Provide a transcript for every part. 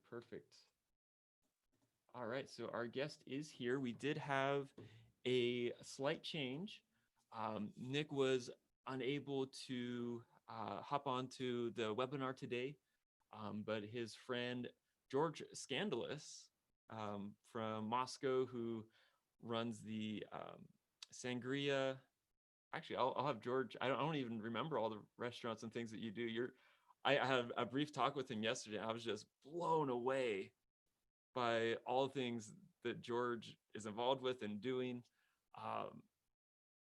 Perfect. All right, so our guest is here. We did have a slight change. Nick was unable to hop onto the webinar today, but his friend George Skandalos from Moscow, who runs the Sangria. Actually, I'll have George. I don't even remember all the restaurants and things that you do. I had a brief talk with him yesterday. I was just blown away by all things that George is involved with and doing. Um,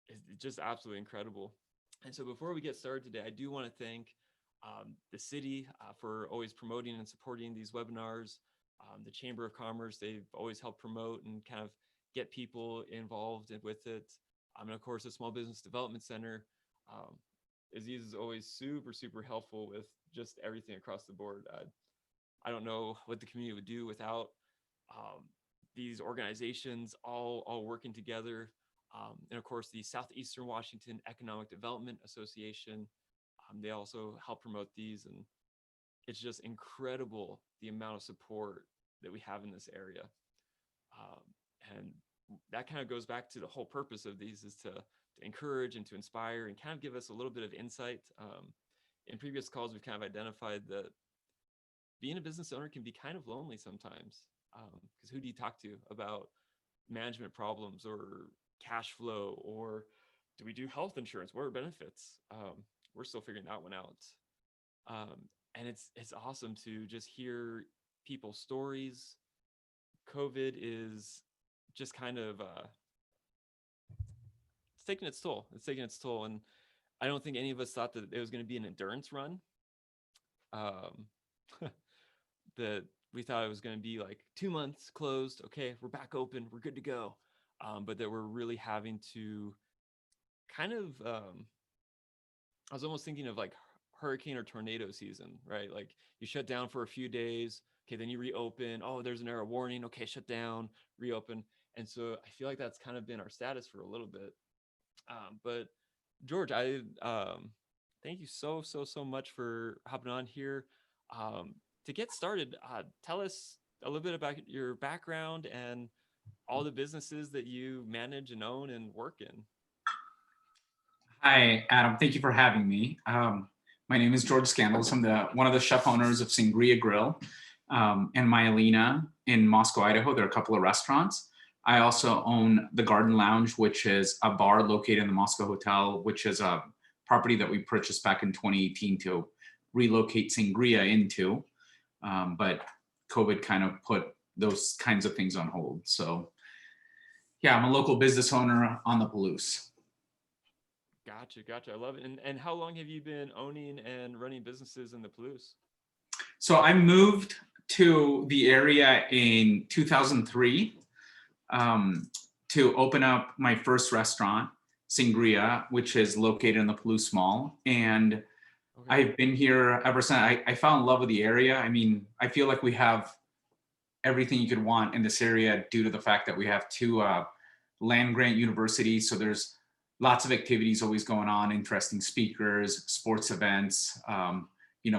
it's just absolutely incredible. And so before we get started today, I do want to thank the city for always promoting and supporting these webinars. The Chamber of Commerce, they've always helped promote and kind of get people involved with it. And of course, the Small Business Development Center. Aziz is always super, super helpful with just everything across the board. I don't know what the community would do without these organizations all working together. And of course, the Southeastern Washington Economic Development Association, they also help promote these. And it's just incredible the amount of support that we have in this area. And that kind of goes back to the whole purpose of these is to encourage and to inspire and kind of give us a little bit of insight. In previous calls, we've kind of identified that being a business owner can be kind of lonely sometimes, because who do you talk to about management problems or cash flow, or do we do health insurance? What are benefits? We're still figuring that one out. And it's awesome to just hear people's stories. COVID is just kind of it's taking its toll. It's taking its toll, and I don't think any of us thought that it was going to be an endurance run. That we thought it was going to be like 2 months closed. Okay, we're back open. We're good to go. But that we're really having to kind of, I was almost thinking of like hurricane or tornado season, right? Like you shut down for a few days. Okay, then you reopen. Oh, there's an error warning. Okay, shut down, reopen. And so I feel like that's kind of been our status for a little bit. But George, I thank you so much for hopping on here. To get started, tell us a little bit about your background and all the businesses that you manage and own and work in. Hi, Adam. Thank you for having me. My name is George Skandalos. I'm one of the chef owners of Sangria Grille and Myelina in Moscow, Idaho. There are a couple of restaurants. I also own the Garden Lounge, which is a bar located in the Moscow Hotel, which is a property that we purchased back in 2018 to relocate Sangria into. But COVID kind of put those kinds of things on hold. So yeah, I'm a local business owner on the Palouse. Gotcha. I love it. And how long have you been owning and running businesses in the Palouse? So I moved to the area in 2003 to open up my first restaurant, Sangria, which is located in the Palouse Mall. And okay. I've been here ever since. I fell in love with the area. I mean, I feel like we have everything you could want in this area due to the fact that we have two land-grant universities. So there's lots of activities always going on, interesting speakers, sports events,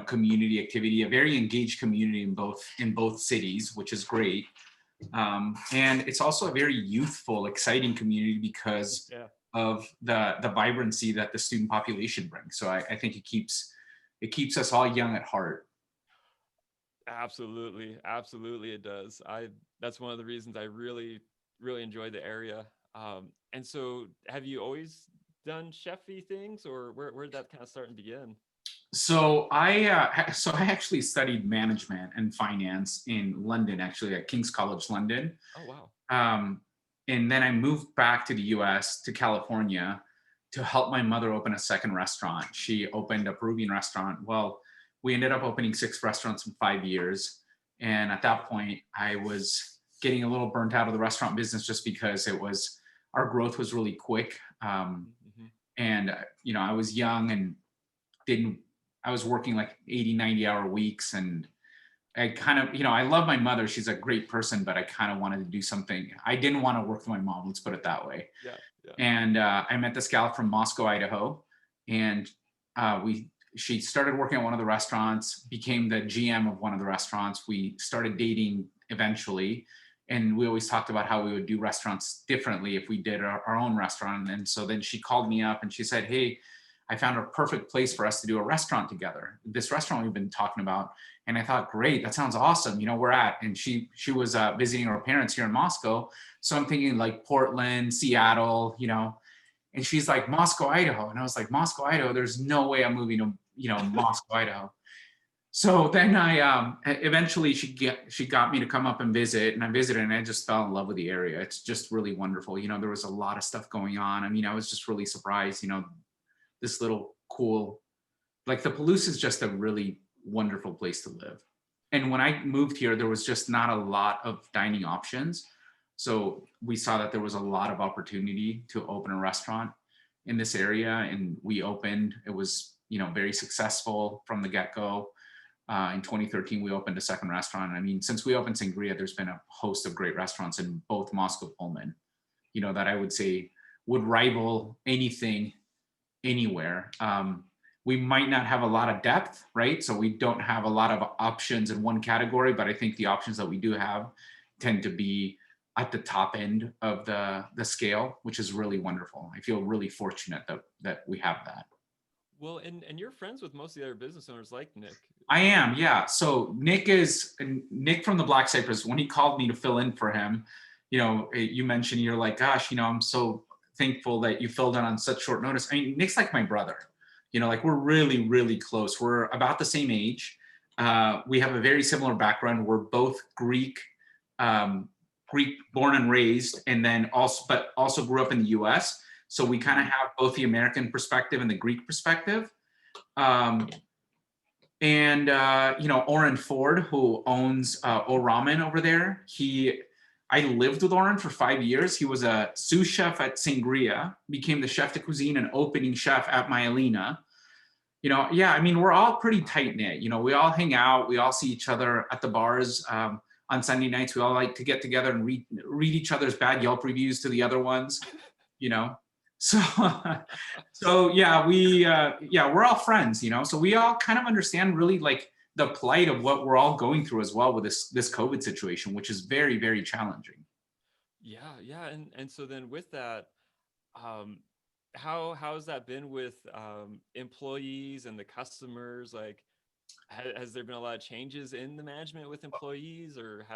community activity, a very engaged community in both cities, which is great. And it's also a very youthful, exciting community because of the vibrancy that the student population brings. So I think it keeps us all young at heart. Absolutely it does. That's one of the reasons I really enjoy the area. And so have you always done chef-y things, or where did that kind of start and begin? So I actually studied management and finance in London, actually at King's College London. Oh, wow. And then I moved back to the US, to California, to help my mother open a second restaurant. She opened a Peruvian restaurant. Well, we ended up opening 6 restaurants in 5 years. And at that point, I was getting a little burnt out of the restaurant business just because our growth was really quick. And, I was young and I was working like 80, 90-hour weeks. And I kind of, I love my mother. She's a great person, but I kind of wanted to do something. I didn't want to work with my mom, let's put it that way. Yeah. And I met this gal from Moscow, Idaho. And she started working at one of the restaurants, became the GM of one of the restaurants. We started dating eventually. And we always talked about how we would do restaurants differently if we did our own restaurant. And so then she called me up and she said, hey, I found a perfect place for us to do a restaurant together. This restaurant we've been talking about. And I thought, great, that sounds awesome. You know, we're at, and she was visiting her parents here in Moscow. So I'm thinking like Portland, Seattle, you know, and she's like, Moscow, Idaho. And I was like, Moscow, Idaho, there's no way I'm moving to, you know, Moscow, Idaho. So then I eventually she got me to come up and visit, and I visited and I just fell in love with the area. It's just really wonderful. You know, there was a lot of stuff going on. I mean, I was just really surprised, you know, this little cool, like the Palouse is just a really wonderful place to live. And when I moved here, there was just not a lot of dining options. So we saw that there was a lot of opportunity to open a restaurant in this area, and we opened. It was, you know, very successful from the get-go. In 2013, we opened a second restaurant. I mean, since we opened Sangria, there's been a host of great restaurants in both Moscow and Pullman, you know, that I would say would rival anything anywhere. We might not have a lot of depth, right? So we don't have a lot of options in one category, but I think the options that we do have tend to be at the top end of the scale, which is really wonderful. I feel really fortunate that we have that. Well, and you're friends with most of the other business owners like Nick. I am, yeah. So Nick from the Black Cypress, when he called me to fill in for him, you know, you mentioned, you're like, gosh, you know, I'm so thankful that you filled in on such short notice. I mean, Nick's like my brother, you know, like we're really, really close. We're about the same age. We have a very similar background. We're both Greek born and raised, and then also grew up in the US. So we kind of have both the American perspective and the Greek perspective. You know, Oren Ford, who owns O Ramen over there, I lived with Oren for 5 years. He was a sous chef at Sangria, became the chef de cuisine and opening chef at Myelina. You know, yeah, I mean, we're all pretty tight knit. You know, we all hang out, we all see each other at the bars on Sunday nights. We all like to get together and read each other's bad Yelp reviews to the other ones, you know. So, yeah, we're all friends, you know, so we all kind of understand really like the plight of what we're all going through as well with this COVID situation, which is very, very challenging. Yeah. And so then with that, how's that been with employees and the customers? Like, has there been a lot of changes in the management with employees, or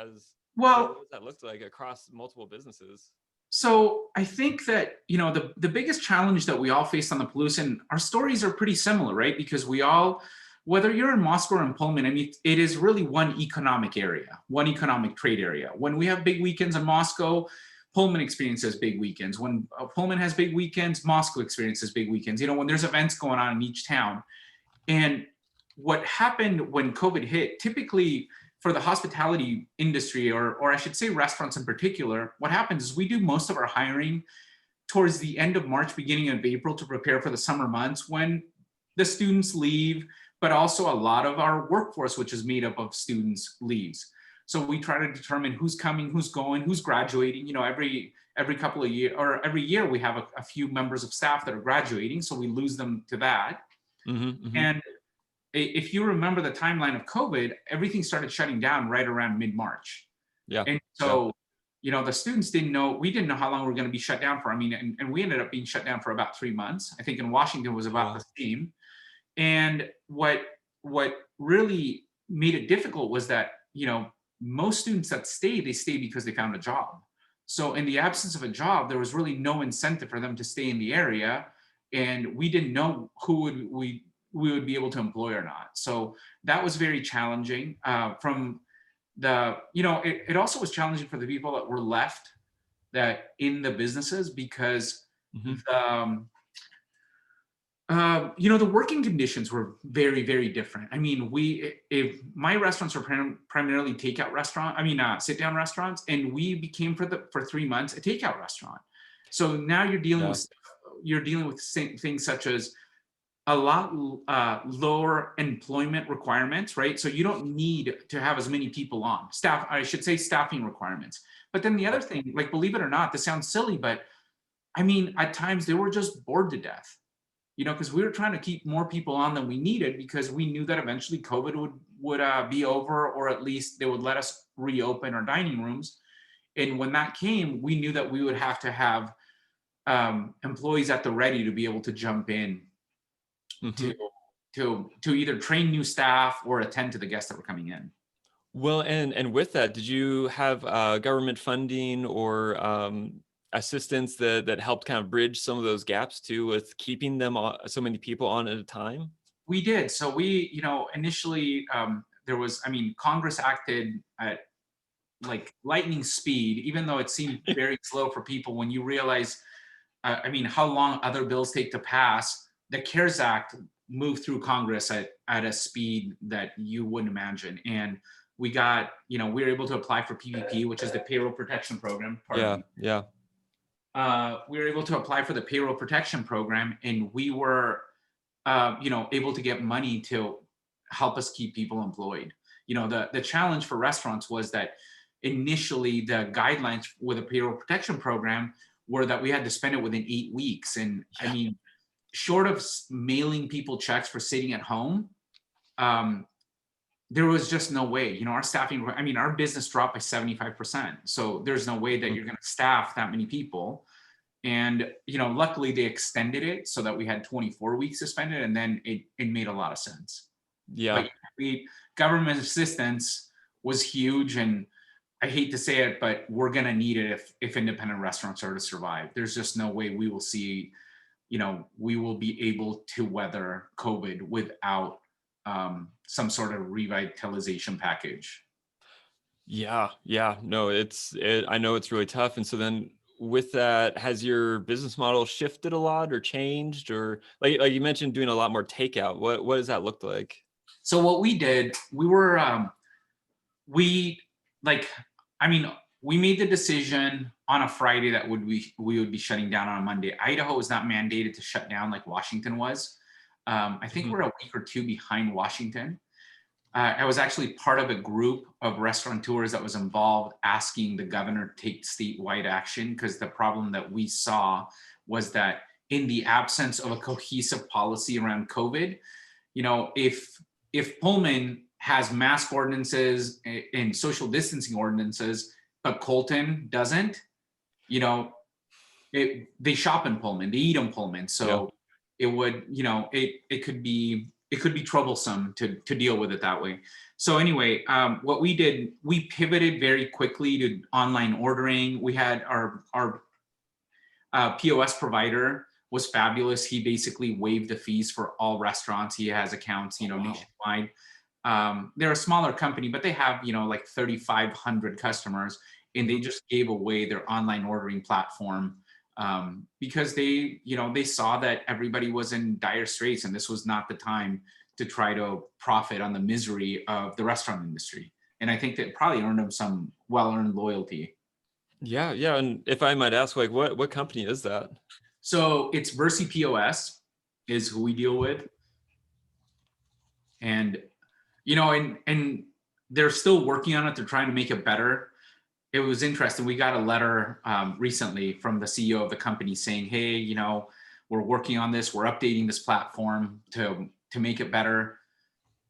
what does that look like across multiple businesses? So I think that, you know, the biggest challenge that we all face on the Palouse, and our stories are pretty similar, right? Because we all, whether you're in Moscow or in Pullman, I mean, it is really one economic area, one economic trade area. When we have big weekends in Moscow, Pullman experiences big weekends. When Pullman has big weekends, Moscow experiences big weekends. You know, when there's events going on in each town. And what happened when COVID hit, typically for the hospitality industry, or I should say restaurants in particular, what happens is we do most of our hiring towards the end of March, beginning of April, to prepare for the summer months when the students leave, but also a lot of our workforce, which is made up of students, leaves. So we try to determine who's coming, who's going, who's graduating. You know, every couple of years or every year we have a few members of staff that are graduating, so we lose them to that. And if you remember the timeline of COVID, everything started shutting down right around mid-March. Yeah. And so, you know, the students we didn't know how long we were going to be shut down for. I mean, and we ended up being shut down for about 3 months. I think in Washington was about the same. And what really made it difficult was that, you know, most students that they stay because they found a job. So in the absence of a job, there was really no incentive for them to stay in the area. And we didn't know who we would be able to employ or not. So that was very challenging. It also was challenging for the people that were left in the businesses, because the working conditions were very, very different. I mean, if my restaurants are primarily takeout sit-down restaurants, and we became for 3 months a takeout restaurant. So now you're dealing with things such as a lot lower employment requirements, right? So you don't need to have as many people on staff. I should say staffing requirements. But then the other thing, like, believe it or not, this sounds silly, but I mean, at times they were just bored to death. because we were trying to keep more people on than we needed, because we knew that eventually COVID would be over, or at least they would let us reopen our dining rooms. And when that came, we knew that we would have to have employees at the ready to be able to jump in Mhm. to to either train new staff or attend to the guests that were coming in. Well, and with that, did you have government funding or assistance that helped kind of bridge some of those gaps too, with keeping them so many people on at a time? We did. So we, initially there was, Congress acted at like lightning speed, even though it seemed very slow for people. When you realize, how long other bills take to pass, the CARES Act moved through Congress at a speed that you wouldn't imagine. And we got, we were able to apply for PPP, which is the payroll protection program. Pardon Yeah, me. yeah. We were able to apply for the payroll protection program, and we were, able to get money to help us keep people employed. The challenge for restaurants was that initially the guidelines with the payroll protection program were that we had to spend it within 8 weeks. And Yeah. Short of mailing people checks for sitting at home, there was just no way. Our staffing, our business dropped by 75%. So there's no way that Mm. you're going to staff that many people. And luckily they extended it so that we had 24 weeks suspended, and then it made a lot of sense. Yeah. But government assistance was huge, and I hate to say it, but we're gonna need it if independent restaurants are to survive. There's just no way we will see, we will be able to weather COVID without some sort of revitalization package. Yeah, yeah. No, I know it's really tough. And so then with that, has your business model shifted a lot or changed, or like you mentioned doing a lot more takeout? What does that look like? So what we did, we like, I mean, we made the decision on a Friday that we would be shutting down on a Monday. Idaho is not mandated to shut down like Washington was. I think Mhm. we're a week or two behind Washington. I was actually part of a group of restaurateurs that was involved asking the governor to take statewide action, because the problem that we saw was that in the absence of a cohesive policy around COVID, if Pullman has mask ordinances and social distancing ordinances, but Colton doesn't, you know, they shop in Pullman, they eat in Pullman. Yeah. So it would, it could be troublesome to deal with it that way. So anyway, what we did, we pivoted very quickly to online ordering. We had our POS provider was fabulous. He basically waived the fees for all restaurants. He has accounts, Wow. nationwide. They're a smaller company, but they have, like 3,500 customers, and they Mhm. just gave away their online ordering platform because they saw that everybody was in dire straits, and this was not the time to try to profit on the misery of the restaurant industry. And I think that probably earned them some well-earned loyalty. Yeah, yeah. And if I might ask, like what company is that? So it's Versi POS is who we deal with. And, and they're still working on it. They're trying to make it better. It was interesting. We got a letter recently from the CEO of the company saying, hey, we're working on this. We're updating this platform to make it better.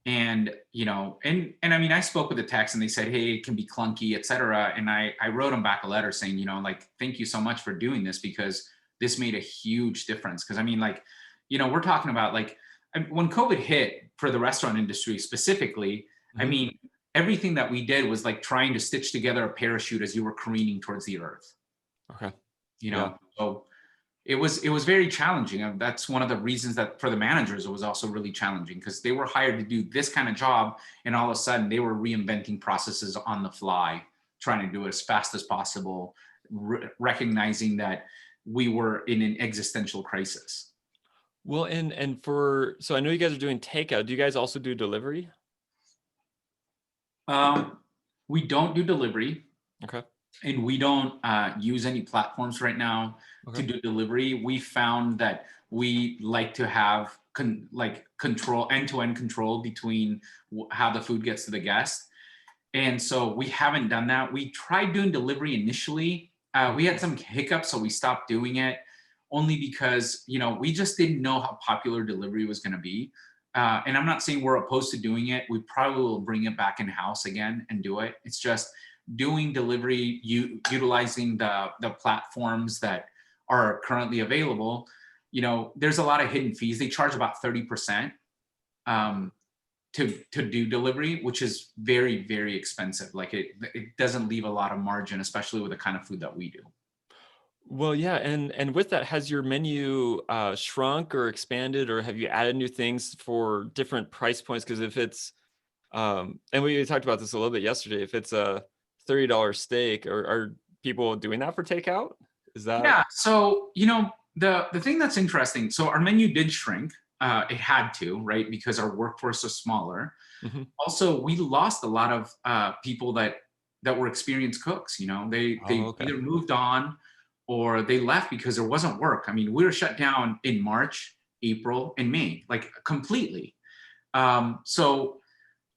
And, I spoke with the techs, and they said, hey, it can be clunky, et cetera. And I wrote them back a letter saying, thank you so much for doing this, because this made a huge difference. Because we're talking about when COVID hit for the restaurant industry specifically, Mhm. everything that we did was like trying to stitch together a parachute as you were careening towards the earth, Okay. Yeah. So it was very challenging. And that's one of the reasons that for the managers, it was also really challenging, because they were hired to do this kind of job. And all of a sudden they were reinventing processes on the fly, trying to do it as fast as possible, recognizing that we were in an existential crisis. Well, so I know you guys are doing takeout. Do you guys also do delivery? We don't do delivery, Okay. and we don't use any platforms right now to Okay. do delivery. We found that we like to have control, end-to-end control between how the food gets to the guest. And so we haven't done that. We tried doing delivery initially. We had some hiccups, so we stopped doing it. only because, you know, we just didn't know how popular delivery was going to be. And I'm not saying we're opposed to doing it. We probably will bring it back in house again and do it. It's just doing delivery, utilizing the platforms that are currently available. You know, there's a lot of hidden fees. They charge about 30% to do delivery, which is very, very expensive. Like it doesn't leave a lot of margin, especially with the kind of food that we do. Well, yeah, and with that, has your menu shrunk or expanded, or have you added new things for different price points? Because if it's and we talked about this a little bit yesterday, if it's a $30 steak, are people doing that for takeout? Is that Yeah. So, you know, the thing that's interesting, so our menu did shrink. It had to, right? Because our workforce is smaller. Mhm. Also, we lost a lot of people that were experienced cooks. You know, they Oh, okay. either moved on or they left because there wasn't work. I mean, we were shut down in March, April, and May, like completely. So,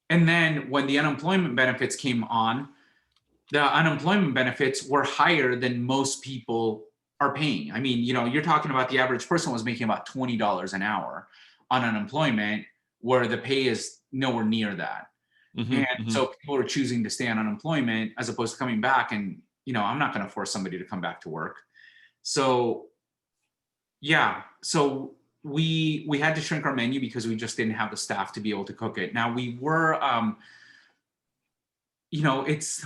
and then when the unemployment benefits came on, the unemployment benefits were higher than most people are paying. I mean, you know, you're talking about the average person was making about $20 an hour on unemployment, where the pay is nowhere near that. Mhm, And mhm. so people are choosing to stay on unemployment as opposed to coming back. And, you know, I'm not going to force somebody to come back to work. So yeah, so we had to shrink our menu because we just didn't have the staff to be able to cook it. Now we were, you know, it's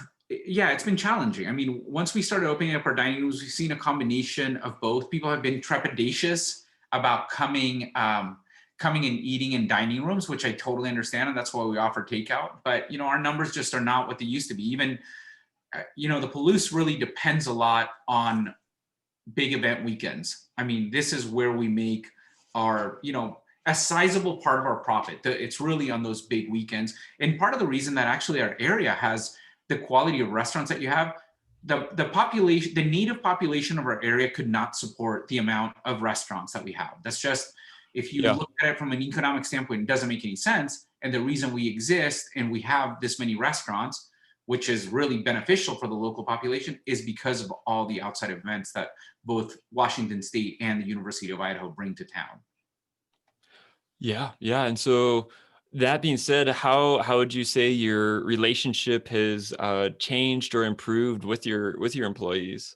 been challenging. I mean, once we started opening up our dining rooms, we've seen a combination of both. People have been trepidatious about coming and eating in dining rooms, which I totally understand, and that's why we offer takeout. But you know, our numbers just are not what they used to be. Even you know, the Palouse really depends a lot on big event weekends. I mean, this is where we make our, you know, a sizable part of our profit. It's really on those big weekends. And part of the reason that actually our area has the quality of restaurants that you have, the population, the native population of our area could not support the amount of restaurants that we have. That's just, if you Yeah. look at it from an economic standpoint, it doesn't make any sense. And the reason we exist and we have this many restaurants, which is really beneficial for the local population, is because of all the outside events that both Washington State and the University of Idaho bring to town. Yeah, yeah. And so that being said, how would you say your relationship has changed or improved with your employees?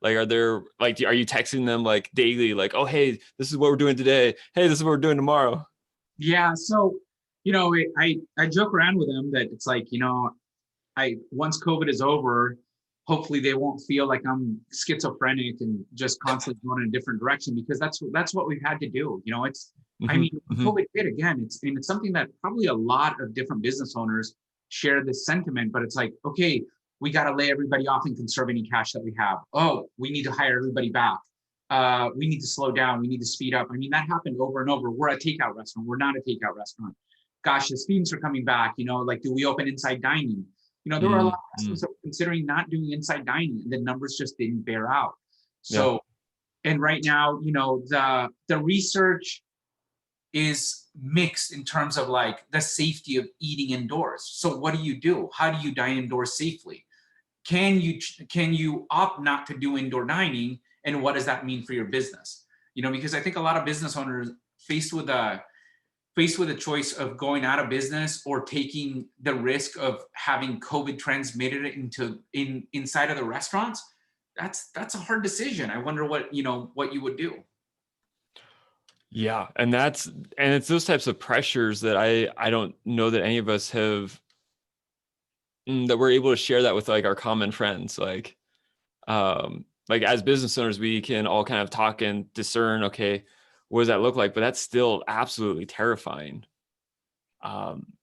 Like, are there like are you texting them like daily, like, oh hey, this is what we're doing today. Hey, this is what we're doing tomorrow. Yeah, so you know, I joke around with them that it's like, you know, once COVID is over, hopefully they won't feel like I'm schizophrenic and just constantly going in a different direction, because that's what we've had to do. You know, I Hmm. mean, Hmm. COVID hit again. It's something that probably a lot of different business owners share this sentiment, but it's like, okay, we got to lay everybody off and conserve any cash that we have. Oh, we need to hire everybody back. We need to slow down. We need to speed up. I mean, that happened over and over. We're a takeout restaurant. We're not a takeout restaurant. Gosh, the students are coming back. You know, like, do we open inside dining? You know, there were a lot of Hmm. restaurants that were considering not doing inside dining, and the numbers just didn't bear out. Yeah. So, and right now, you know, the research is mixed in terms of like the safety of eating indoors. So what do? How do you dine indoors safely? Can you opt not to do indoor dining, and what does that mean for your business? You know, because I think a lot of business owners faced with a choice of going out of business or taking the risk of having COVID transmitted inside of the restaurants. That's a hard decision. I wonder what you would do. Yeah, and it's those types of pressures that I don't know that any of us have that we're able to share that with like our common friends. Like as business owners, we can all kind of talk and discern, okay, what does that look like? But that's still absolutely terrifying. Um,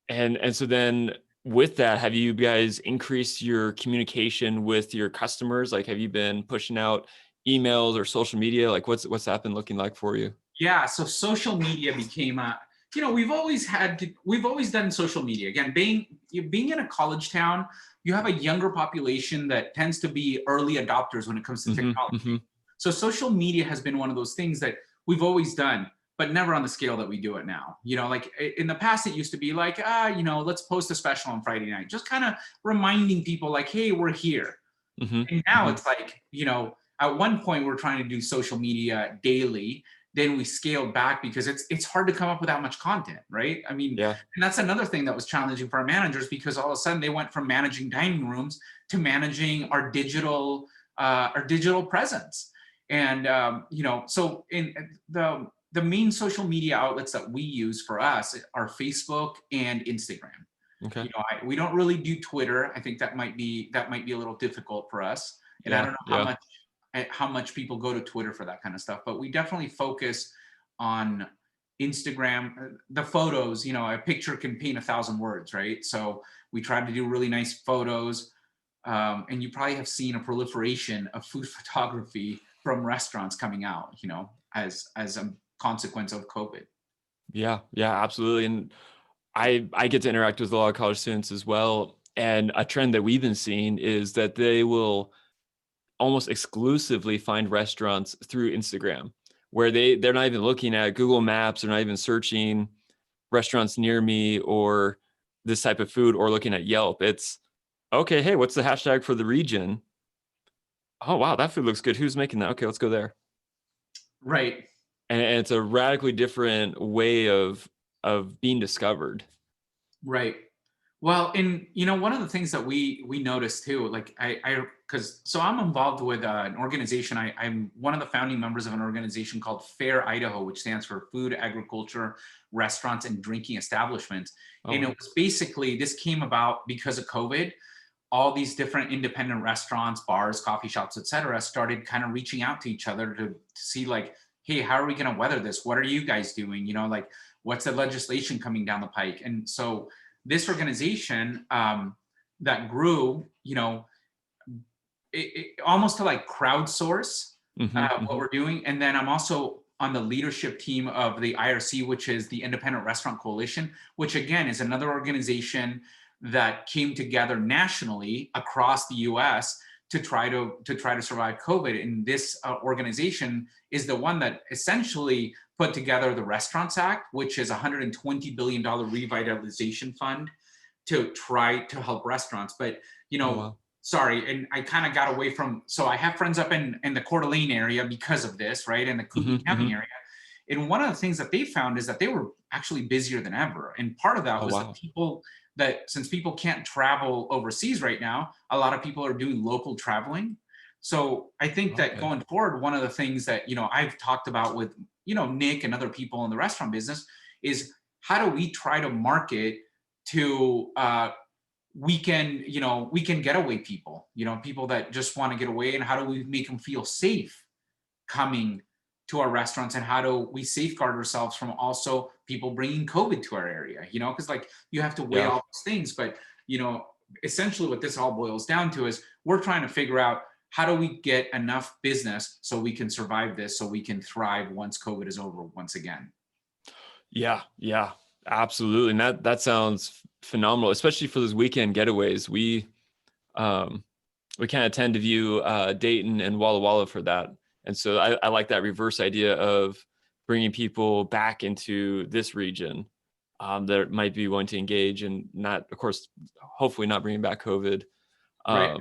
and so then with that, have you guys increased your communication with your customers? Like, have you been pushing out emails or social media? Like, what's that been looking like for you? Yeah, so social media became a, we've always done social media. Again, being in a college town, you have a younger population that tends to be early adopters when it comes to Hmm. technology. Hmm. So social media has been one of those things that we've always done, but never on the scale that we do it now. You know, like in the past, it used to be like, let's post a special on Friday night, just kind of reminding people like, hey, we're here. Hmm. And now Hmm. it's like, at one point we're trying to do social media daily. Then we scaled back because it's hard to come up with that much content, right? I mean, Yeah. and that's another thing that was challenging for our managers, because all of a sudden they went from managing dining rooms to managing our digital presence. And so in the main social media outlets that we use for us are Facebook and Instagram. Okay. We don't really do Twitter. I think that might be a little difficult for us. And I Yeah. don't know Yeah. how much people go to Twitter for that kind of stuff, but we definitely focus on Instagram. The photos, a picture can paint 1,000 words, right? So we try to do really nice photos. And you probably have seen a proliferation of food photography from restaurants coming out, as a consequence of COVID. Yeah. Yeah. Absolutely. And I get to interact with a lot of college students as well. And a trend that we've been seeing is that they will almost exclusively find restaurants through Instagram, where they're not even looking at Google Maps, they're not even searching restaurants near me or this type of food or looking at Yelp. It's okay, hey, what's the hashtag for the region? Oh wow, that food looks good. Who's making that? Okay, let's go there. Right. And it's a radically different way of being discovered. Right. Well, and one of the things that we noticed too, like because I'm involved with an organization. I'm one of the founding members of an organization called Fair Idaho, which stands for Food, Agriculture, Restaurants, and Drinking Establishments. Oh, And wow. it was basically, this came about because of COVID. All these different independent restaurants, bars, coffee shops, etc., started kind of reaching out to each other to see, like, hey, how are we going to weather this? What are you guys doing? Like, what's the legislation coming down the pike? And so this organization that grew, almost to like crowdsource what we're doing. And then I'm also on the leadership team of the IRC, which is the Independent Restaurant Coalition, which again is another organization that came together nationally across the U.S. to try to survive COVID. And this organization is the one that essentially put together the Restaurants Act, which is a $120 billion revitalization fund to try to help restaurants. But, Oh, wow. sorry, and I kind of got away from, so I have friends up in the Coeur d'Alene area because of this, right? In the Kootenai County area. And one of the things that they found is that they were actually busier than ever. And part of that Oh, was wow. that since people can't travel overseas right now, a lot of people are doing local traveling. So I think that Okay. going forward, one of the things that, I've talked about with, Nick and other people in the restaurant business is, how do we try to market to weekend getaway people, people that just want to get away, and how do we make them feel safe coming to our restaurants, and how do we safeguard ourselves from also people bringing COVID to our area, because like you have to weigh Yeah. all those things. But, essentially what this all boils down to is we're trying to figure out, how do we get enough business so we can survive this, so we can thrive once COVID is over once again. Yeah. Yeah. Absolutely. And that sounds phenomenal, especially for those weekend getaways. We kind of tend to view Dayton and Walla Walla for that. And so I like that reverse idea of bringing people back into this region that might be willing to engage, and not, of course, hopefully not bringing back COVID. Right.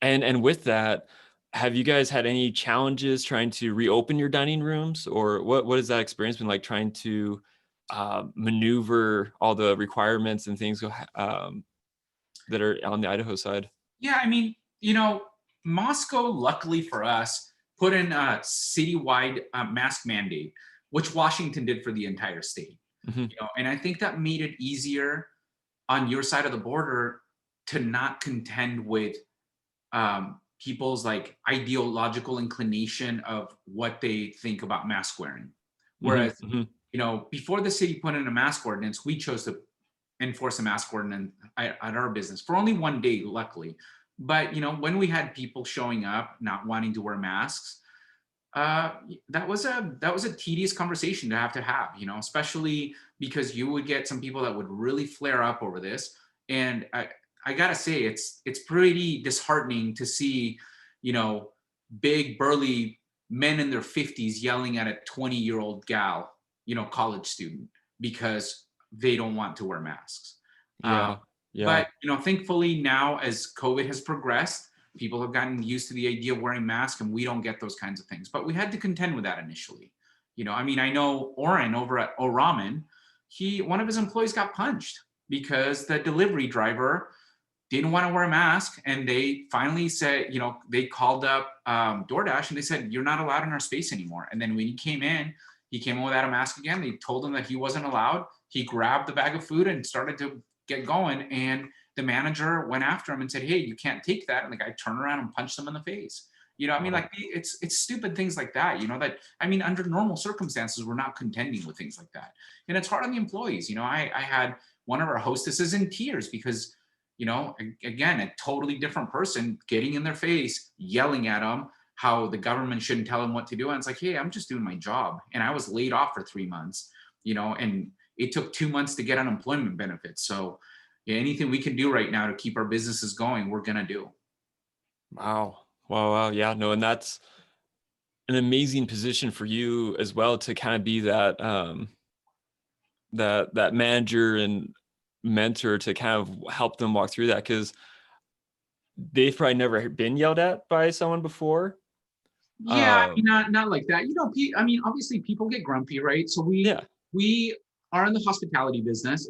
And with that, have you guys had any challenges trying to reopen your dining rooms, or what has that experience been like, trying to maneuver all the requirements and things that are on the Idaho side? Yeah, I mean, Moscow, luckily for us, put in a citywide mask mandate, which Washington did for the entire state. And I think that made it easier on your side of the border to not contend with people's like ideological inclination of what they think about mask wearing. Whereas, before the city put in a mask ordinance, we chose to enforce a mask ordinance at our business for only one day, luckily. But when we had people showing up not wanting to wear masks, that was a tedious conversation to have, especially because you would get some people that would really flare up over this. And I gotta say, it's pretty disheartening to see, big burly men in their 50s yelling at a 20-year-old gal, college student, because they don't want to wear masks. Yeah. Yeah. But thankfully now, as COVID has progressed, People have gotten used to the idea of wearing masks, and we don't get those kinds of things. But we had to contend with that initially. I mean, I know Oren over at O Ramen, one of his employees got punched because the delivery driver didn't want to wear a mask. And they finally said, they called up DoorDash and they said, you're not allowed in our space anymore. And then when he came in without a mask again. They told him that he wasn't allowed. He grabbed the bag of food and started to get going. And the manager went after him and said, hey, you can't take that. And the guy turned around and punched him in the face. I mean, like it's stupid things like that, under normal circumstances, we're not contending with things like that. And it's hard on the employees. I had one of our hostesses in tears because, again, a totally different person getting in their face, yelling at them, how the government shouldn't tell them what to do. And it's like, hey, I'm just doing my job. And I was laid off for 3 months, and it took 2 months to get unemployment benefits. So anything we can do right now to keep our businesses going, we're going to do. Wow. Wow. Yeah, no. And that's an amazing position for you as well, to kind of be that, that manager and mentor to kind of help them walk through that. Cause they've probably never been yelled at by someone before. Yeah, not like that. I mean, obviously people get grumpy, right? So we are in the hospitality business.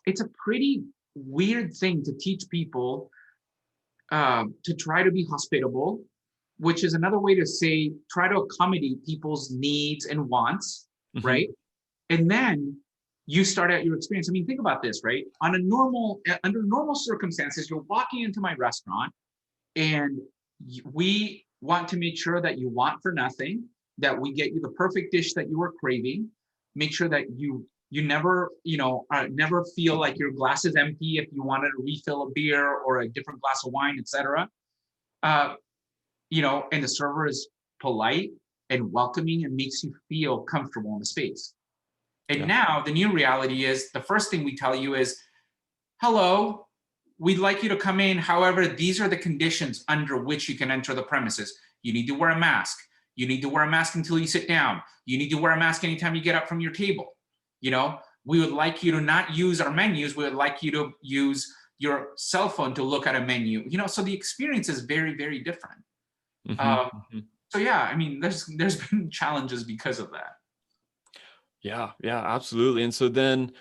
It's a pretty weird thing to teach people to try to be hospitable, which is another way to say, try to accommodate people's needs and wants, right? And then you start out your experience. I mean, think about this, right? Under normal circumstances, you're walking into my restaurant and we want to make sure that you want for nothing, that we get you the perfect dish that you are craving, make sure that you never, never feel like your glass is empty if you wanted to refill a beer or a different glass of wine, etc. And the server is polite and welcoming and makes you feel comfortable in the space. And now the new reality is the first thing we tell you is, hello, we'd like you to come in. However, these are the conditions under which you can enter the premises. You need to wear a mask. You need to wear a mask until you sit down. You need to wear a mask anytime you get up from your table. We would like you to not use our menus. We would like you to use your cell phone to look at a menu. So the experience is very, very different. So yeah, I mean, there's been challenges because of that. Yeah, absolutely. And so then,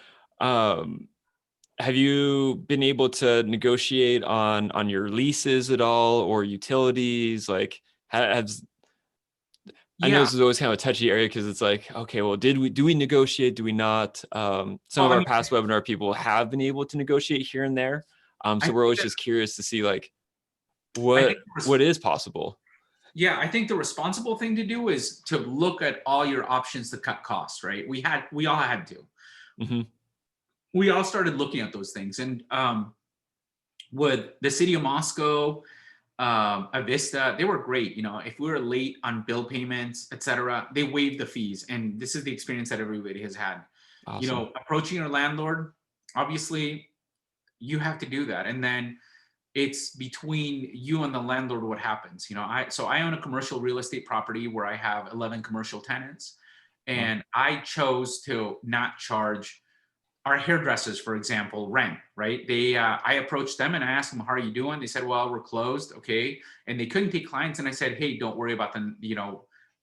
have you been able to negotiate on your leases at all, or utilities? Like, I know this is always kind of a touchy area because it's like, okay, well, do we negotiate? Do we not? Some of our past webinar people have been able to negotiate here and there. So we're always just curious to see like what is possible. Yeah, I think the responsible thing to do is to look at all your options to cut costs, right? We all had to. We all started looking at those things. And with the city of Moscow, Avista, they were great. If we were late on bill payments, etc., they waived the fees. And this is the experience that everybody has had. Awesome. Approaching your landlord, obviously, you have to do that. And then it's between you and the landlord what happens. So I own a commercial real estate property where I have 11 commercial tenants, and I chose to not charge our hairdressers, for example, rent, right? I approached them and I asked them, how are you doing? They said, well, we're closed. Okay. And they couldn't take clients. And I said, hey, don't worry about the,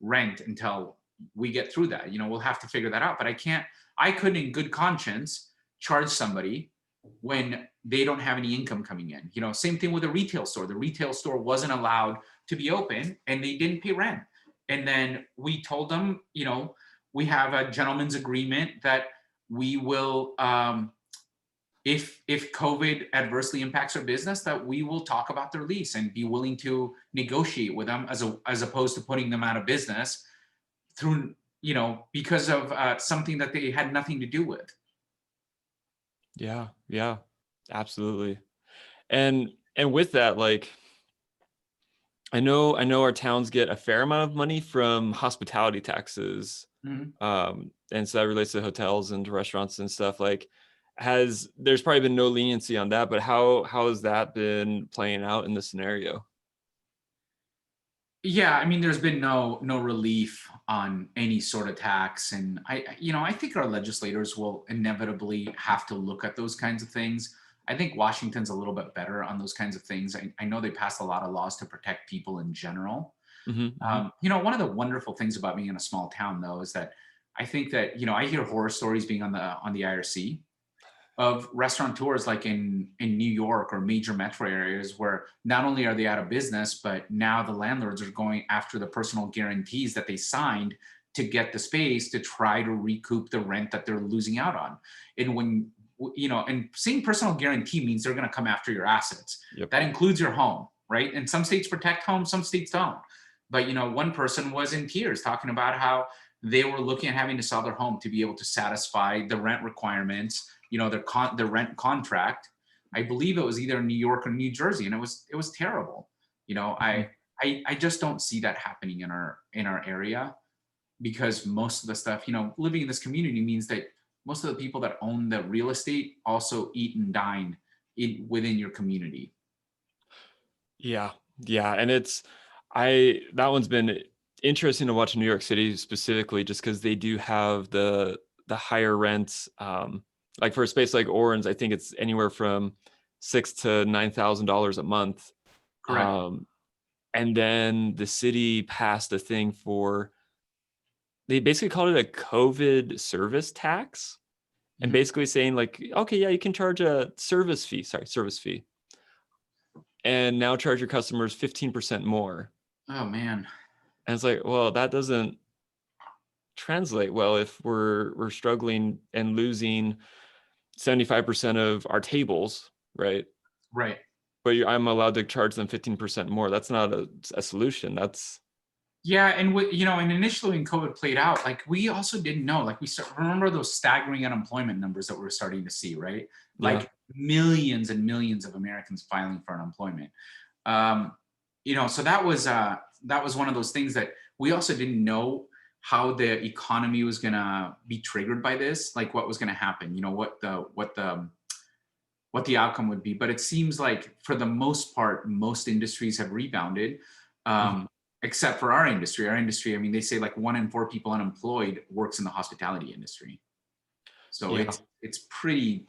rent until we get through that. We'll have to figure that out. But I couldn't in good conscience charge somebody when they don't have any income coming in. Same thing with a retail store. The retail store wasn't allowed to be open and they didn't pay rent. And then we told them, we have a gentleman's agreement that we will, if COVID adversely impacts our business, that we will talk about their lease and be willing to negotiate with them as opposed to putting them out of business through, because of something that they had nothing to do with. Yeah, absolutely. And with that, like, I know our towns get a fair amount of money from hospitality taxes. And so that relates to hotels and to restaurants and stuff. Like, there's probably been no leniency on that, but how has that been playing out in this scenario? Yeah, I mean, there's been no relief on any sort of tax. And I think our legislators will inevitably have to look at those kinds of things. I think Washington's a little bit better on those kinds of things. I know they passed a lot of laws to protect people in general. Mm-hmm. One of the wonderful things about being in a small town, though, is that I think that, I hear horror stories being on the IRC of restaurateurs like in New York or major metro areas where not only are they out of business, but now the landlords are going after the personal guarantees that they signed to get the space to try to recoup the rent that they're losing out on. And when, and saying personal guarantee means they're going to come after your assets. Yep. That includes your home, right? And some states protect homes, some states don't. But, one person was in tears talking about how they were looking at having to sell their home to be able to satisfy the rent requirements, their rent contract. I believe it was either in New York or New Jersey, and it was terrible. I just don't see that happening in our area, because most of the stuff, living in this community means that most of the people that own the real estate also eat and dine within your community. Yeah. And that one's been interesting to watch in New York City specifically, just because they do have the higher rents. Like for a space like Orange, I think it's anywhere from $6,000 to $9,000 a month. Correct. And then the city passed a thing they basically called it a COVID service tax, and basically saying like, okay, yeah, you can charge a service fee, and now charge your customers 15% more. Oh man. And it's like, well, that doesn't translate well if we're struggling and losing 75% of our tables, right? Right. But I'm allowed to charge them 15% more. That's not a solution. Yeah, and and initially when COVID played out, like we also didn't know, like remember those staggering unemployment numbers that we're starting to see, right? Like millions and millions of Americans filing for unemployment. So that was one of those things that we also didn't know how the economy was gonna be triggered by this, like what was gonna happen, what the outcome would be. But it seems like for the most part, most industries have rebounded. Except for our industry. Our industry, I mean, they say like 1 in 4 people unemployed works in the hospitality industry. So it's pretty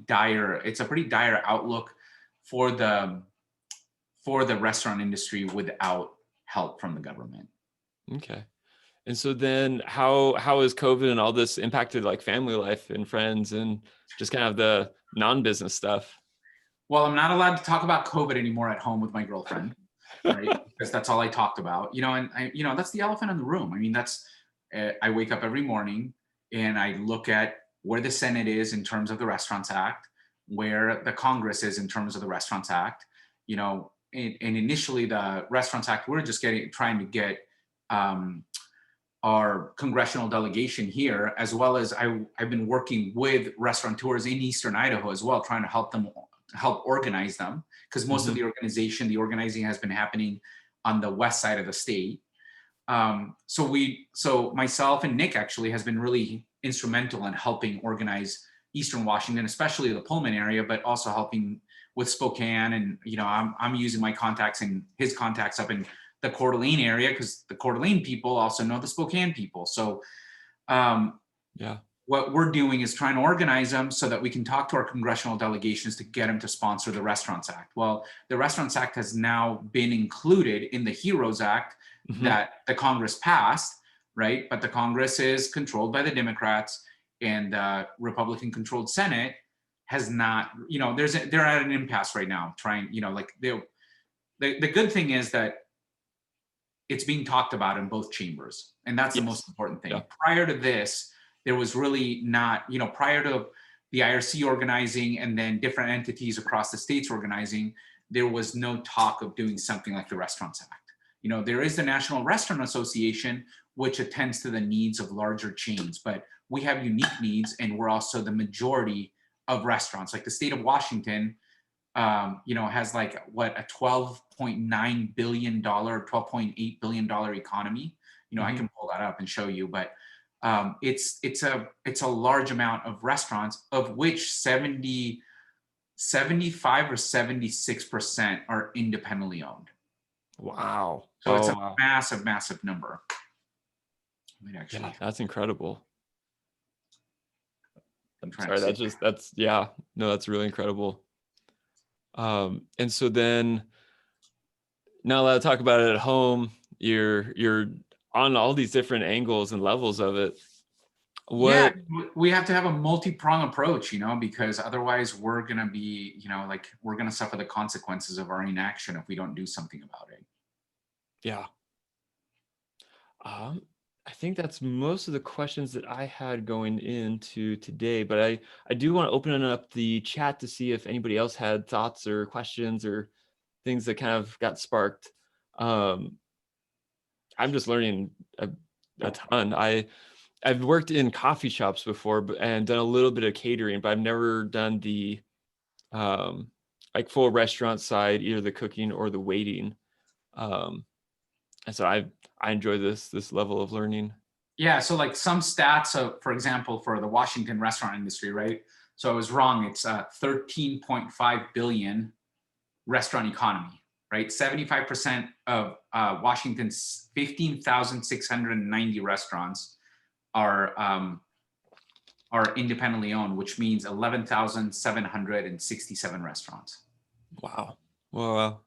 dire. It's a pretty dire outlook for the restaurant industry without help from the government. Okay. And so then how has COVID and all this impacted like family life and friends and just kind of the non-business stuff? Well, I'm not allowed to talk about COVID anymore at home with my girlfriend. Right? Because that's all I talked about, and that's the elephant in the room. I mean, I wake up every morning and I look at where the Senate is in terms of the Restaurants Act, where the Congress is in terms of the Restaurants Act, and initially the Restaurants Act, we're just trying to get our congressional delegation here, as well as I've been working with restaurateurs in Eastern Idaho as well, trying to help organize them, because most of the organizing has been happening on the west side of the state. So myself and Nick actually has been really instrumental in helping organize Eastern Washington, especially the Pullman area, but also helping with Spokane. And, I'm using my contacts and his contacts up in the Coeur d'Alene area, because the Coeur d'Alene people also know the Spokane people. So what we're doing is trying to organize them so that we can talk to our congressional delegations to get them to sponsor the Restaurants Act. Well, the Restaurants Act has now been included in the HEROES Act that the Congress passed, right? But the Congress is controlled by the Democrats, and the Republican-controlled Senate has not, they're at an impasse right now, trying, the good thing is that it's being talked about in both chambers, and that's the most important thing. Prior to this, there was really not, prior to the IRC organizing and then different entities across the states organizing, there was no talk of doing something like the Restaurants Act. There is the National Restaurant Association, which attends to the needs of larger chains, but we have unique needs, and we're also the majority of restaurants. Like the state of Washington, has like a $12.9 billion, $12.8 billion economy. I can pull that up and show you, but it's a large amount of restaurants, of which 75 or 76% are independently owned. Wow. So it's a massive number. Yeah, that's incredible. That's really incredible. And so then, not allowed to talk about it at home. You're on all these different angles and levels of it. Yeah, What we have to have a multi-prong approach, because otherwise we're going to be, like we're going to suffer the consequences of our inaction if we don't do something about it. Yeah. I think that's most of the questions that I had going into today, but I do want to open up the chat to see if anybody else had thoughts or questions or things that kind of got sparked. I'm just learning a ton. I've worked in coffee shops before and done a little bit of catering, but I've never done the like full restaurant side, either the cooking or the waiting. And so I enjoy this level of learning. Yeah, so like some stats, so for example, for the Washington restaurant industry, right? So I was wrong. It's 13.5 billion restaurant economy, right? 75% of Washington's 15,690 restaurants are independently owned, which means 11,767 restaurants. Wow. Well,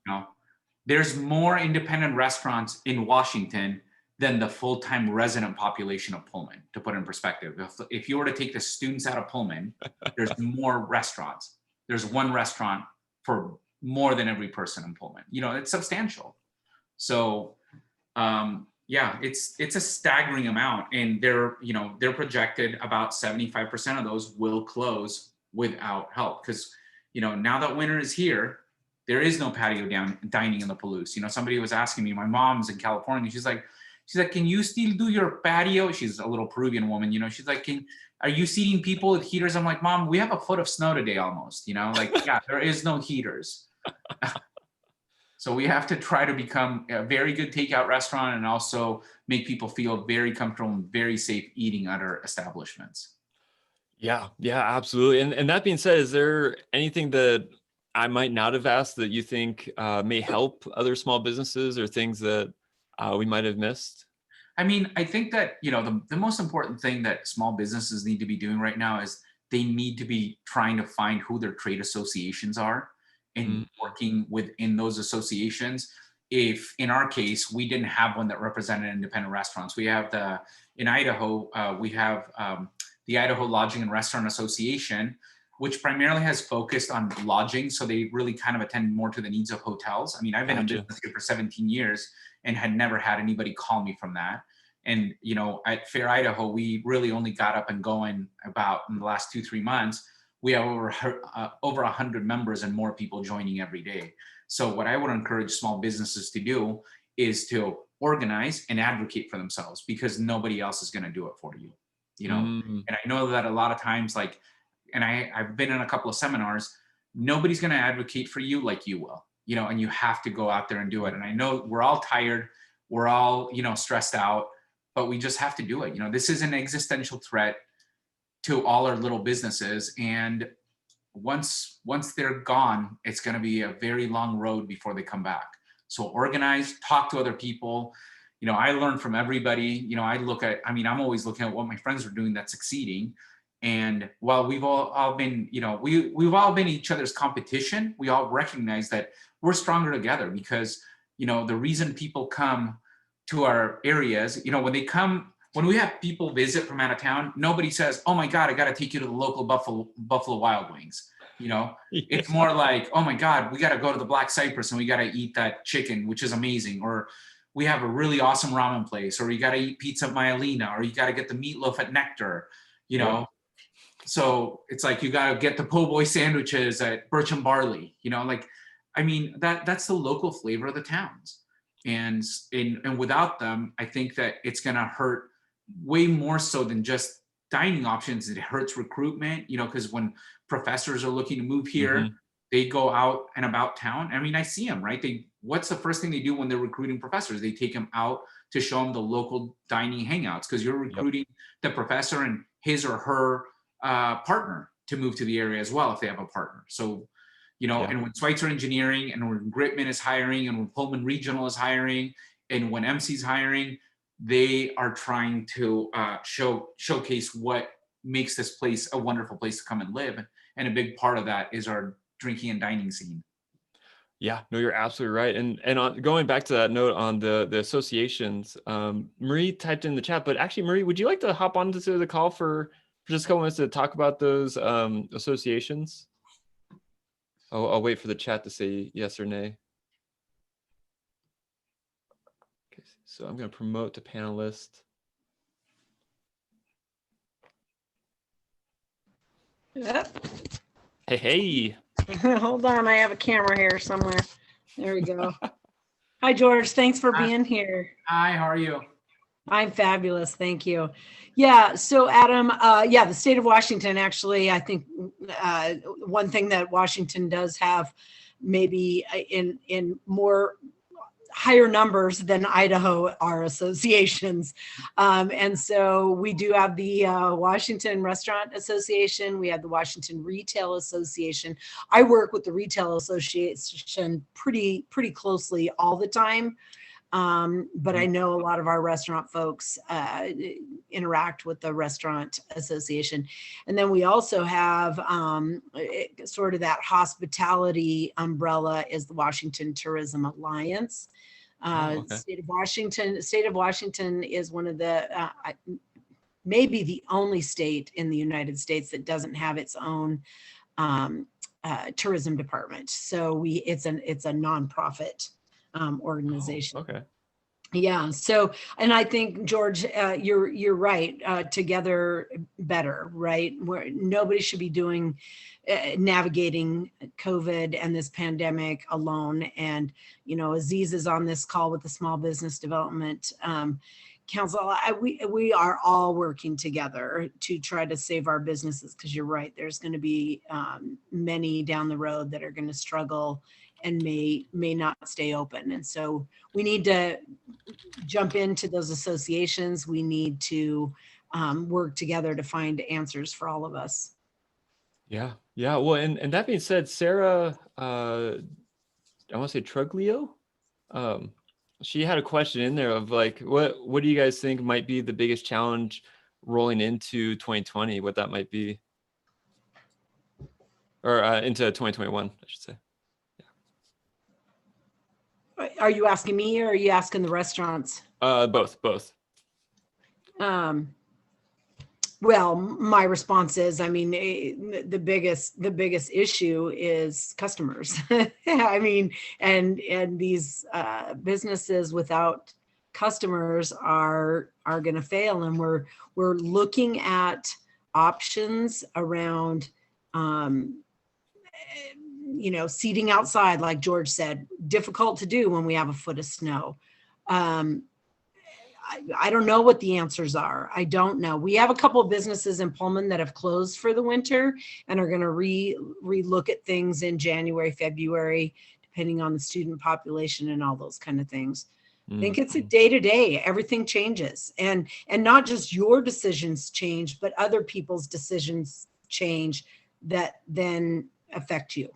There's more independent restaurants in Washington than the full-time resident population of Pullman, to put in perspective. If you were to take the students out of Pullman, there's more restaurants. There's one restaurant for more than every person in Pullman. It's substantial. So yeah, it's a staggering amount, and they're projected about 75% of those will close without help, because now that winter is here, there is no patio dining in the Palouse. Somebody was asking me, my mom's in California, she's like, can you still do your patio? She's a little Peruvian woman, she's like, are you seating people with heaters? I'm like, Mom, we have a foot of snow today almost, yeah, there is no heaters. So we have to try to become a very good takeout restaurant and also make people feel very comfortable and very safe eating at our establishments. yeah, absolutely. And that being said, is there anything that I might not have asked that you think may help other small businesses, or things that we might have missed? I mean, I think that, the most important thing that small businesses need to be doing right now is they need to be trying to find who their trade associations are and working within those associations. If in our case, we didn't have one that represented independent restaurants, we have in Idaho, we have the Idaho Lodging and Restaurant Association, which primarily has focused on lodging. So they really kind of attend more to the needs of hotels. I mean, I've been in business here for 17 years and had never had anybody call me from that. And, at Fair Idaho, we really only got up and going about in the last 2-3 months. We have over 100 members and more people joining every day. So what I would encourage small businesses to do is to organize and advocate for themselves, because nobody else is going to do it for you. And I know that a lot of times, and I've been in a couple of seminars, nobody's going to advocate for you like you will, and you have to go out there and do it. And I know we're all tired, we're all, stressed out, but we just have to do it. This is an existential threat to all our little businesses. And once they're gone, it's going to be a very long road before they come back. So organize, talk to other people. I learn from everybody. I'm always looking at what my friends are doing that's succeeding. And while we've all been, we've all been each other's competition, we all recognize that we're stronger together, because, the reason people come to our areas, when we have people visit from out of town, nobody says, oh my God, I got to take you to the local Buffalo Wild Wings. It's more like, oh my God, we got to go to the Black Cypress and we got to eat that chicken, which is amazing. Or we have a really awesome ramen place, or you got to eat pizza at Myelina, or you got to get the meatloaf at Nectar, So it's like, you got to get the po' boy sandwiches at Birch and Barley, that's the local flavor of the towns. And without them, I think that it's going to hurt way more so than just dining options. It hurts recruitment, because when professors are looking to move here, they go out and about town. I mean, I see them, right? What's the first thing they do when they're recruiting professors? They take them out to show them the local dining hangouts, because you're recruiting the professor and his or her partner to move to the area as well, if they have a partner. So, and when Schweitzer Engineering and when Gritman is hiring and when Pullman Regional is hiring and when MC's hiring, they are trying to showcase what makes this place a wonderful place to come and live. And a big part of that is our drinking and dining scene. Yeah, no, you're absolutely right. And going back to that note on the associations, Marie typed in the chat, but actually, Marie, would you like to hop onto the call for just a couple minutes to talk about those associations? I'll wait for the chat to say yes or nay. Okay, so I'm going to promote to panelist. Yep. Hey, hey. Hold on, I have a camera here somewhere. There we go. Hi, George. Thanks for being here. Hi, how are you? I'm fabulous. Thank you. Yeah. So, Adam, yeah, the state of Washington, actually, I think one thing that Washington does have maybe in more higher numbers than Idaho are associations. And so we do have the Washington Restaurant Association. We have the Washington Retail Association. I work with the Retail Association pretty closely all the time. But I know a lot of our restaurant folks interact with the Restaurant Association. And then we also have sort of that hospitality umbrella is the Washington Tourism Alliance. Okay. State of Washington is one of the, maybe the only state in the United States that doesn't have its own tourism department. So it's a nonprofit organization. Oh, okay. Yeah. So, and I think George, you're right. Together better, right? Where nobody should be doing navigating COVID and this pandemic alone. And Aziz is on this call with the Small Business Development Council. We are all working together to try to save our businesses, because you're right. There's going to be many down the road that are going to struggle and may not stay open. And so we need to jump into those associations. We need to work together to find answers for all of us. Yeah. Yeah. Well, and that being said, Sarah, I want to say Truglio, she had a question in there of like, what do you guys think might be the biggest challenge rolling into 2020? What that might be, or into 2021, I should say. Are you asking me, or are you asking the restaurants? Both. Well, my response is, I mean, the biggest issue is customers. I mean, and these businesses without customers are going to fail, and we're looking at options around seating outside, like George said, difficult to do when we have a foot of snow. I don't know what the answers are. I don't know. We have a couple of businesses in Pullman that have closed for the winter and are going to re-look at things in January, February, depending on the student population and all those kind of things. I think it's a day-to-day. Everything changes, and not just your decisions change, but other people's decisions change that then affect you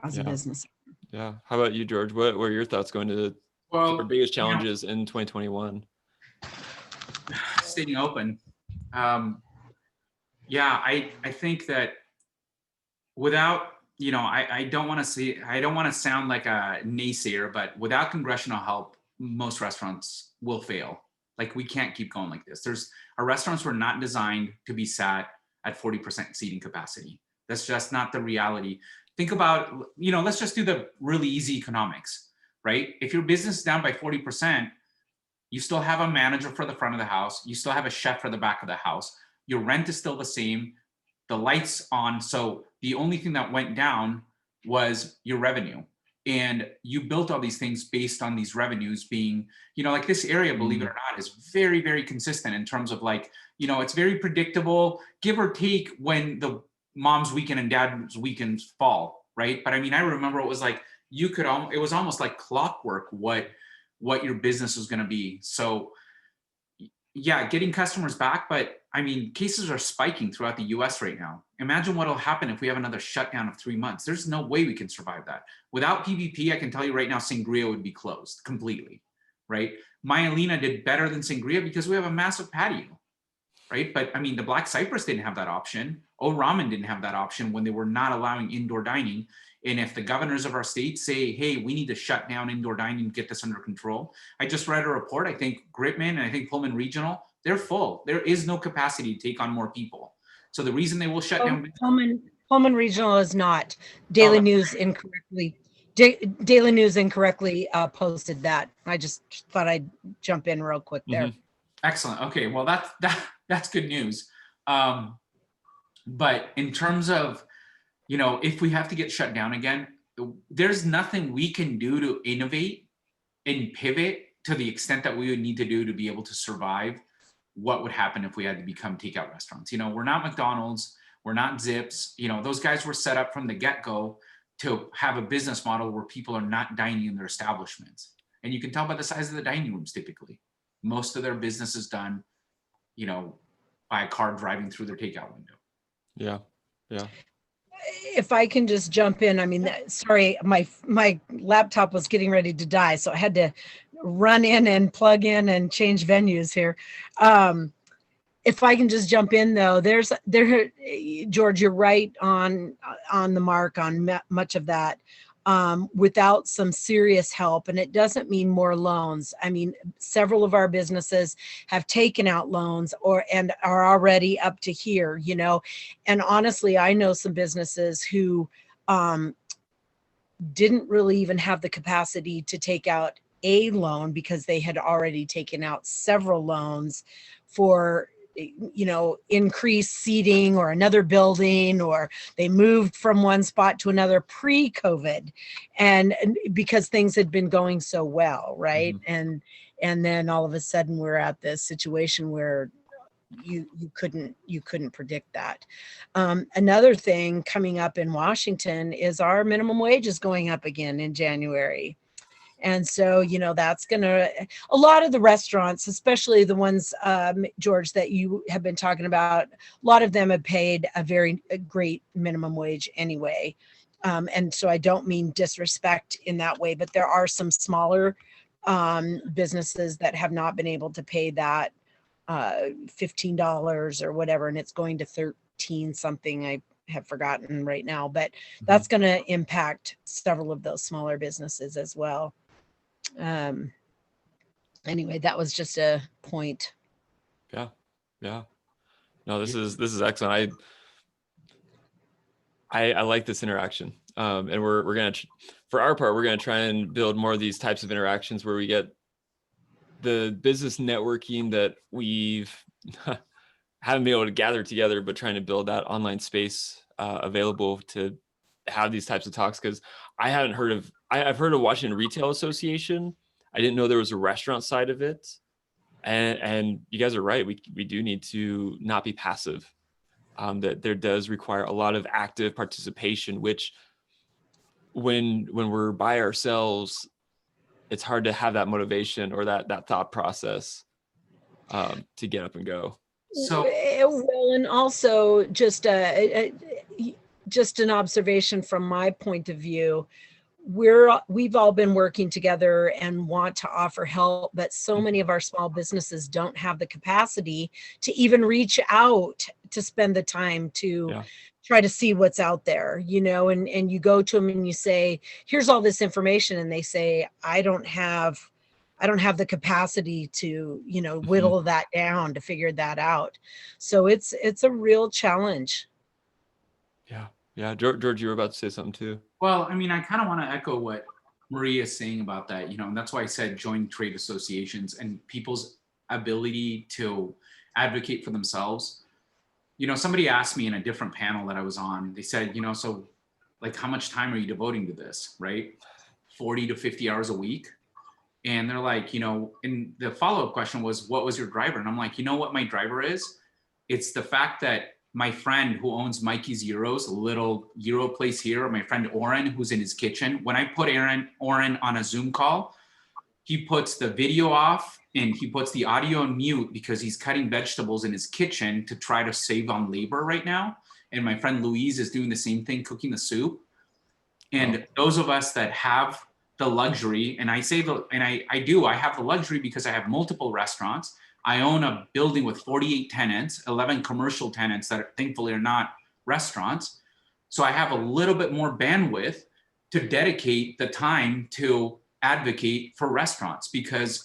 as a business. Yeah. How about you, George? What were your thoughts going to our biggest challenges in 2021? Staying open. I think that without, I don't want to sound like a naysayer, but without congressional help, most restaurants will fail. Like, we can't keep going like this. Our restaurants were not designed to be sat at 40% seating capacity. That's just not the reality. Think about, let's just do the really easy economics, right? If your business is down by 40%, you still have a manager for the front of the house. You still have a chef for the back of the house. Your rent is still the same. The lights on. So the only thing that went down was your revenue. And you built all these things based on these revenues being, like this area, believe it or not, is very, very consistent in terms of like, it's very predictable, give or take when the mom's weekend and dad's weekends fall, right? But I mean, I remember it was like, it was almost like clockwork what your business was going to be. So yeah, getting customers back. But I mean, cases are spiking throughout the US right now. Imagine what'll happen if we have another shutdown of 3 months. There's no way we can survive that. Without PVP, I can tell you right now, Sangria would be closed completely, right? Myelina did better than Sangria because we have a massive patio, right? But I mean, the Black Cypress didn't have that option. O Ramen didn't have that option when they were not allowing indoor dining. And if the governors of our state say, hey, we need to shut down indoor dining and get this under control. I just read a report, I think Gritman and I think Pullman Regional, they're full. There is no capacity to take on more people. So the reason they will shut down. Pullman Regional is not. Daily News incorrectly. Daily News incorrectly posted that. I just thought I'd jump in real quick there. Mhm. Excellent. Okay, well that's good news. But in terms of, you know, if we have to get shut down again, there's nothing we can do to innovate and pivot to the extent that we would need to do to be able to survive what would happen if we had to become takeout restaurants. You know, we're not McDonald's, we're not Zips. You know, those guys were set up from the get-go to have a business model where people are not dining in their establishments. And you can tell by the size of the dining rooms typically. Most of their business is done, you know, by a car driving through their takeout window. Yeah. Yeah. If I can just jump in, I mean, sorry, my laptop was getting ready to die, so I had to run in and plug in and change venues here. If I can just jump in though, George, you're right on the mark on much of that. Without some serious help, and it doesn't mean more loans. I mean, several of our businesses have taken out loans and are already up to here, you know, and honestly, I know some businesses who didn't really even have the capacity to take out a loan because they had already taken out several loans for, you know, increased seating or another building, or they moved from one spot to another pre-COVID, and because things had been going so well, right? Mm-hmm. And then all of a sudden we're at this situation where you couldn't predict that. Another thing coming up in Washington is our minimum wage is going up again in January. And so, you know, that's going to, a lot of the restaurants, especially the ones, George, that you have been talking about, a lot of them have paid a great minimum wage anyway. And so I don't mean disrespect in that way, but there are some smaller businesses that have not been able to pay that $15 or whatever, and it's going to 13 something. I have forgotten right now, but that's going to impact several of those smaller businesses as well. Anyway, that was just a point. Yeah. No, this is excellent. I like this interaction. And we're gonna, for our part, we're gonna try and build more of these types of interactions where we get the business networking that we've haven't been able to gather together, but trying to build that online space available to have these types of talks. Because I've heard of Washington Retail Association. I didn't know there was a restaurant side of it. And you guys are right. We do need to not be passive. That there does require a lot of active participation, which when we're by ourselves, it's hard to have that motivation or that thought process to get up and go. So, well, and also just an observation from my point of view. We've all been working together and want to offer help, but so many of our small businesses don't have the capacity to even reach out to spend the time to try to see what's out there, you know, and you go to them and you say, here's all this information. And they say, I don't have the capacity to, you know, whittle that down to figure that out. So it's a real challenge. Yeah. George, you were about to say something too. Well, I mean, I kind of want to echo what Maria is saying about that, you know, and that's why I said join trade associations and people's ability to advocate for themselves. You know, somebody asked me in a different panel that I was on, they said, you know, so like, how much time are you devoting to this, right? 40 to 50 hours a week. And they're like, you know, and the follow-up question was, what was your driver? And I'm like, you know what my driver is? It's the fact that my friend who owns Mikey's Euros, a little Euro place here, my friend Oren, who's in his kitchen, when I put Oren on a Zoom call, he puts the video off and he puts the audio on mute because he's cutting vegetables in his kitchen to try to save on labor right now. And my friend Louise is doing the same thing, cooking the soup. And those of us that have the luxury, and I say I have the luxury because I have multiple restaurants. I own a building with 48 tenants, 11 commercial tenants that thankfully are not restaurants. So I have a little bit more bandwidth to dedicate the time to advocate for restaurants, because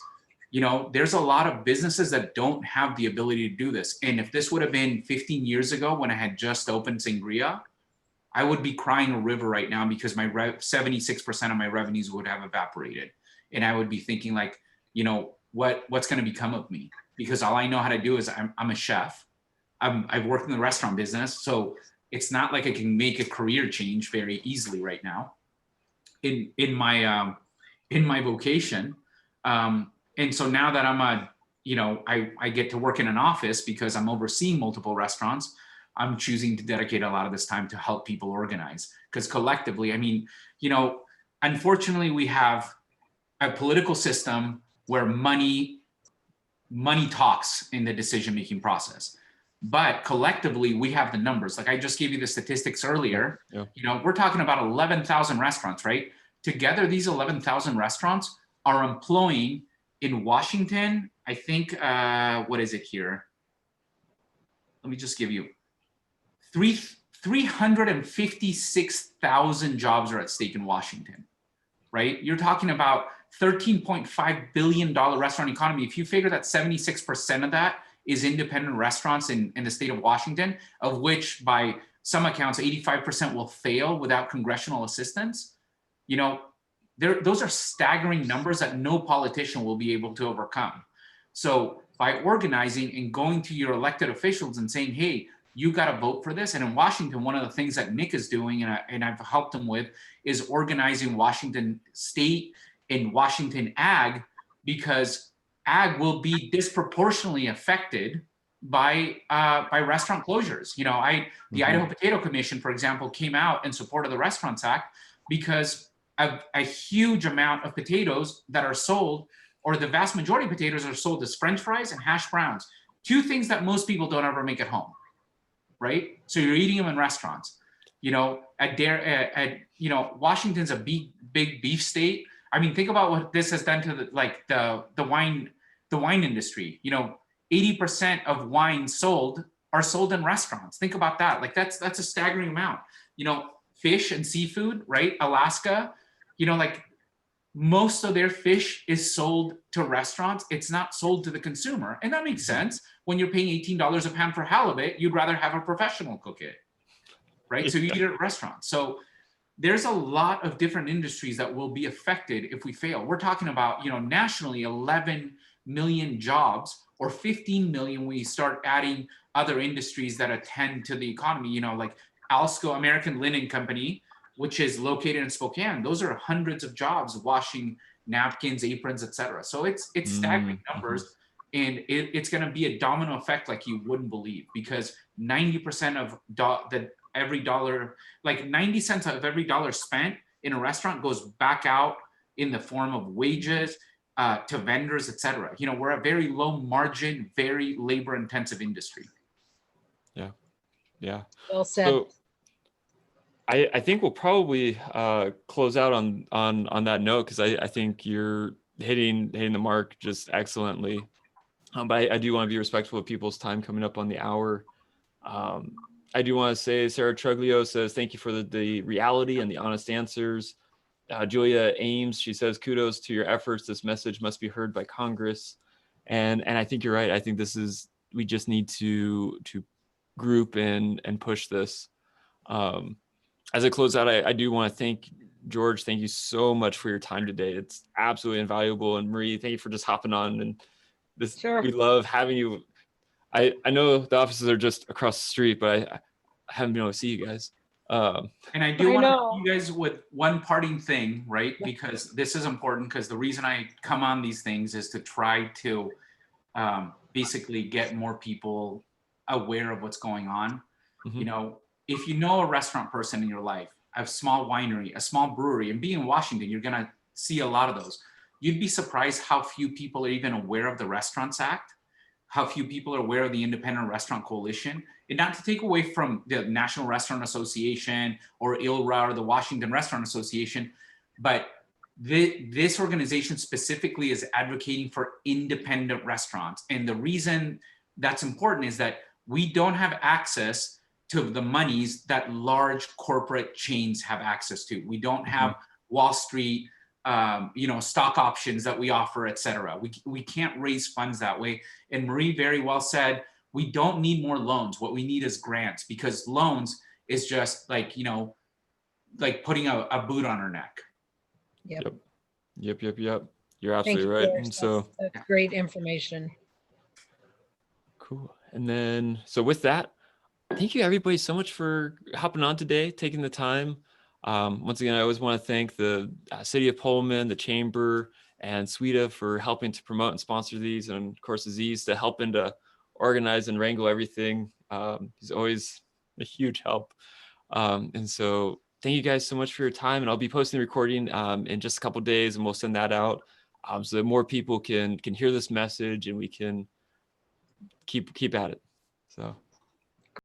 there's a lot of businesses that don't have the ability to do this. And if this would have been 15 years ago when I had just opened Sangria, I would be crying a river right now, because my 76% of my revenues would have evaporated. And I would be thinking like, what's going to become of me? Because all I know how to do is I'm a chef. I've worked in the restaurant business. So it's not like I can make a career change very easily right now in my vocation. And so now that I get to work in an office because I'm overseeing multiple restaurants, I'm choosing to dedicate a lot of this time to help people organize. Because collectively, unfortunately, we have a political system where money talks in the decision-making process. But collectively, we have the numbers. Like I just gave you the statistics earlier. Yeah. We're talking about 11,000 restaurants, right? Together, these 11,000 restaurants are employing in Washington, I think, what is it here? Let me just give you 356,000 jobs are at stake in Washington, right? You're talking about $13.5 billion restaurant economy. If you figure that 76% of that is independent restaurants in the state of Washington, of which by some accounts, 85% will fail without congressional assistance, those are staggering numbers that no politician will be able to overcome. So by organizing and going to your elected officials and saying, hey, you got to vote for this. And in Washington, one of the things that Nick is doing, and I've helped him with, is organizing Washington State and Washington Ag, because Ag will be disproportionately affected by restaurant closures. The Idaho Potato Commission, for example, came out in support of the Restaurants Act because a huge amount of potatoes that are sold, or the vast majority of potatoes are sold as French fries and hash browns, two things that most people don't ever make at home, right? So you're eating them in restaurants. Washington's a big beef state. I mean, think about what this has done to the wine industry. 80% of wine are sold in restaurants. Think about that. Like that's a staggering amount. Fish and seafood, right? Alaska, most of their fish is sold to restaurants. It's not sold to the consumer. And that makes sense. When you're paying $18 a pound for halibut, you'd rather have a professional cook it, right? So you eat it at restaurants. So there's a lot of different industries that will be affected if we fail. We're talking about, nationally 11 million jobs, or 15 million when you start adding other industries that attend to the economy, like Alsco, American Linen Company, which is located in Spokane. Those are hundreds of jobs washing napkins, aprons, etc. So it's staggering numbers, and it's going to be a domino effect like you wouldn't believe, because 90% of every dollar, like 90 cents of every dollar spent in a restaurant goes back out in the form of wages to vendors, etc. We're a very low margin, very labor intensive industry. Yeah. Well said. So I think we'll probably close out on that note, because I think you're hitting the mark just excellently. But I do want to be respectful of people's time coming up on the hour. I do want to say Sarah Truglio says, thank you for the reality and the honest answers. Julia Ames, she says, kudos to your efforts. This message must be heard by Congress. And I think you're right. I think we just need to group and push this. As I close out, I do want to thank George. Thank you so much for your time today. It's absolutely invaluable. And Marie, thank you for just hopping on. And Sure. We love having you. I know the offices are just across the street, but I haven't been able to see you guys. And I do want to leave you guys with one parting thing, right? Yeah. Because this is important, because the reason I come on these things is to try to basically get more people aware of what's going on. If you know a restaurant person in your life, a small winery, a small brewery, and being in Washington, you're going to see a lot of those. You'd be surprised how few people are even aware of the Restaurants Act, how few people are aware of the Independent Restaurant Coalition. And not to take away from the National Restaurant Association or ILRA or the Washington Restaurant Association, but this organization specifically is advocating for independent restaurants. And the reason that's important is that we don't have access to the monies that large corporate chains have access to. We don't have Wall Street, stock options that we offer, et cetera. We can't raise funds that way. And Marie very well said, we don't need more loans. What we need is grants, because loans is just like, putting a boot on our neck. Yep. Yep. You're Thank absolutely you, right. Forrest. And so That's great information. cool. And then, so with that, thank you everybody so much for hopping on today, taking the time. Once again, I always want to thank the City of Pullman, the Chamber, and Sweta for helping to promote and sponsor these, and of course Aziz to helping to organize and wrangle everything. He's always a huge help. And so thank you guys so much for your time, and I'll be posting the recording in just a couple of days, and we'll send that out so that more people can hear this message and we can keep at it. So